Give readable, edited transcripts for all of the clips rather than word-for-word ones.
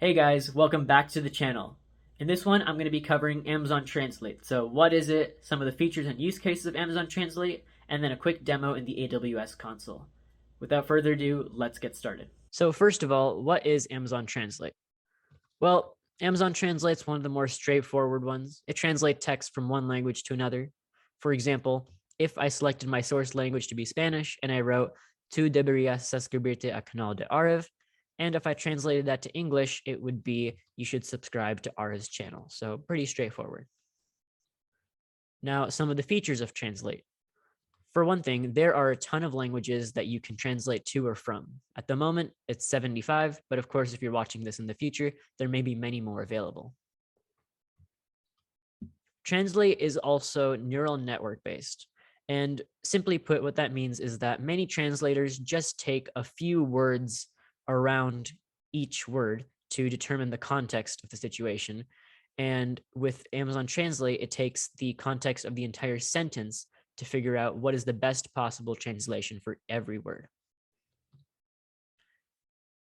Hey guys, welcome back to the channel. In this one, I'm going to be covering Amazon Translate. So what is it, some of the features and use cases of Amazon Translate, and then a quick demo in the AWS console. Without further ado, let's get started. So first of all, what is Amazon Translate? Well, Amazon Translate's one of the more straightforward ones. It translates text from one language to another. For example, if I selected my source language to be Spanish and I wrote, "Tú deberías suscribirte a canal de Arif," and if I translated that to English, it would be, "You should subscribe to Arif's channel." So pretty straightforward. Now, some of the features of Translate. For one thing, there are a ton of languages that you can translate to or from. At the moment, it's 75, but of course, if you're watching this in the future, there may be many more available. Translate is also neural network based. And simply put, what that means is that many translators just take a few words around each word to determine the context of the situation. And with Amazon Translate, it takes the context of the entire sentence to figure out what is the best possible translation for every word.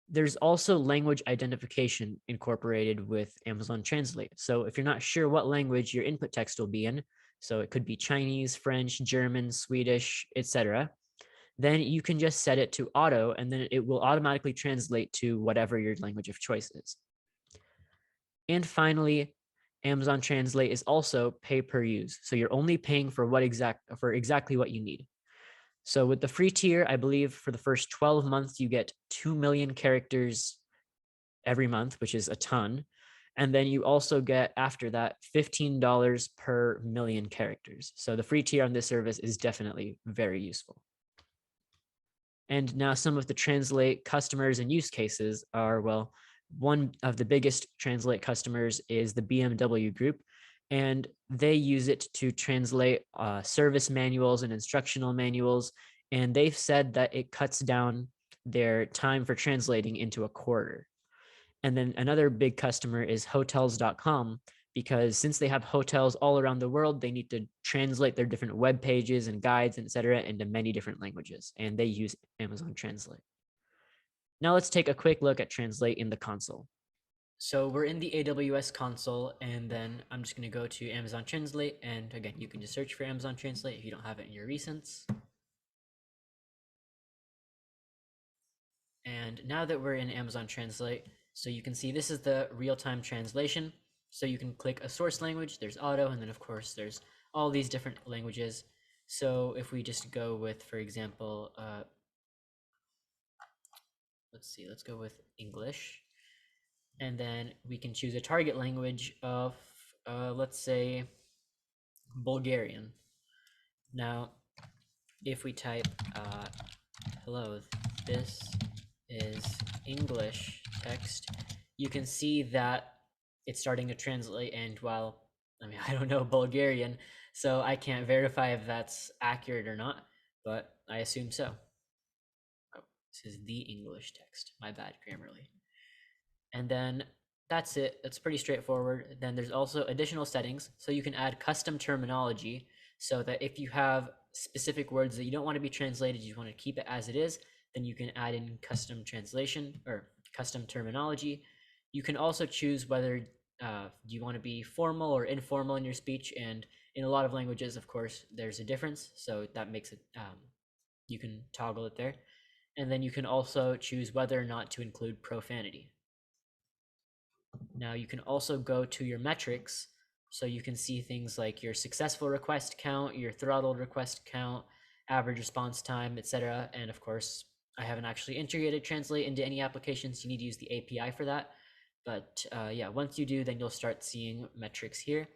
There's also language identification incorporated with Amazon Translate. So if you're not sure what language your input text will be in, so it could be Chinese, French, German, Swedish, etc., then you can just set it to auto, and then it will automatically translate to whatever your language of choice is. And finally, Amazon Translate is also pay per use. So you're only paying for exactly what you need. So with the free tier, I believe for the first 12 months, you get 2 million characters every month, which is a ton. And then you also get, after that, $15 per million characters. So the free tier on this service is definitely very useful. And now some of the Translate customers and use cases are, well, one of the biggest Translate customers is the BMW Group, and they use it to translate service manuals and instructional manuals. And they've said that it cuts down their time for translating into a quarter. And then another big customer is hotels.com, because since they have hotels all around the world, they need to translate their different web pages and guides, etc., into many different languages, and they use Amazon Translate. Now let's take a quick look at Translate in the console. So we're in the AWS console, and then I'm just going to go to Amazon Translate, and again, you can just search for Amazon Translate if you don't have it in your recents. And now that we're in Amazon Translate, so you can see this is the real-time translation. So you can click a source language, there's auto, and then of course there's all these different languages. So if we just go with, for example, let's go with English. And then we can choose a target language of, let's say, Bulgarian. Now, if we type, hello, this is English text, you can see that it's starting to translate. And while, I don't know Bulgarian, so I can't verify if that's accurate or not, but I assume so. Oh, this is the English text. My bad, Grammarly. And then that's it. That's pretty straightforward. Then there's also additional settings. So you can add custom terminology so that if you have specific words that you don't want to be translated, you want to keep it as it is, then you can add in custom translation or custom terminology. You can also choose whether you want to be formal or informal in your speech. And in a lot of languages, of course, there's a difference. So that makes it, you can toggle it there. And then you can also choose whether or not to include profanity. Now you can also go to your metrics, so you can see things like your successful request count, your throttled request count, average response time, etc. And of course, I haven't actually integrated Translate into any applications. You need to use the API for that. But yeah, once you do, then you'll start seeing metrics here.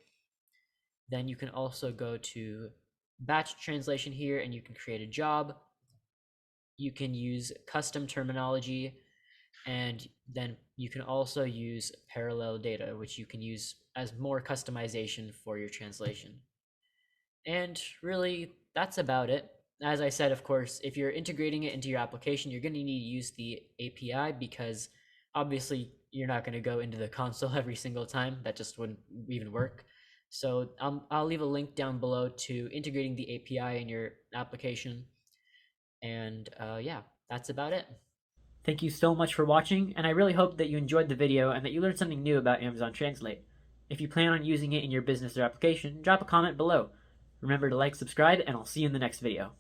Then you can also go to batch translation here, and you can create a job. You can use custom terminology, and then you can also use parallel data, which you can use as more customization for your translation. And really, that's about it. As I said, of course, if you're integrating it into your application, you're going to need to use the API, because obviously you're not going to go into the console every single time. That just wouldn't even work. So I'll leave a link down below to integrating the API in your application. And yeah, that's about it. Thank you so much for watching, and I really hope that you enjoyed the video and that you learned something new about Amazon Translate. If you plan on using it in your business or application, drop a comment below. Remember to like, subscribe, and I'll see you in the next video.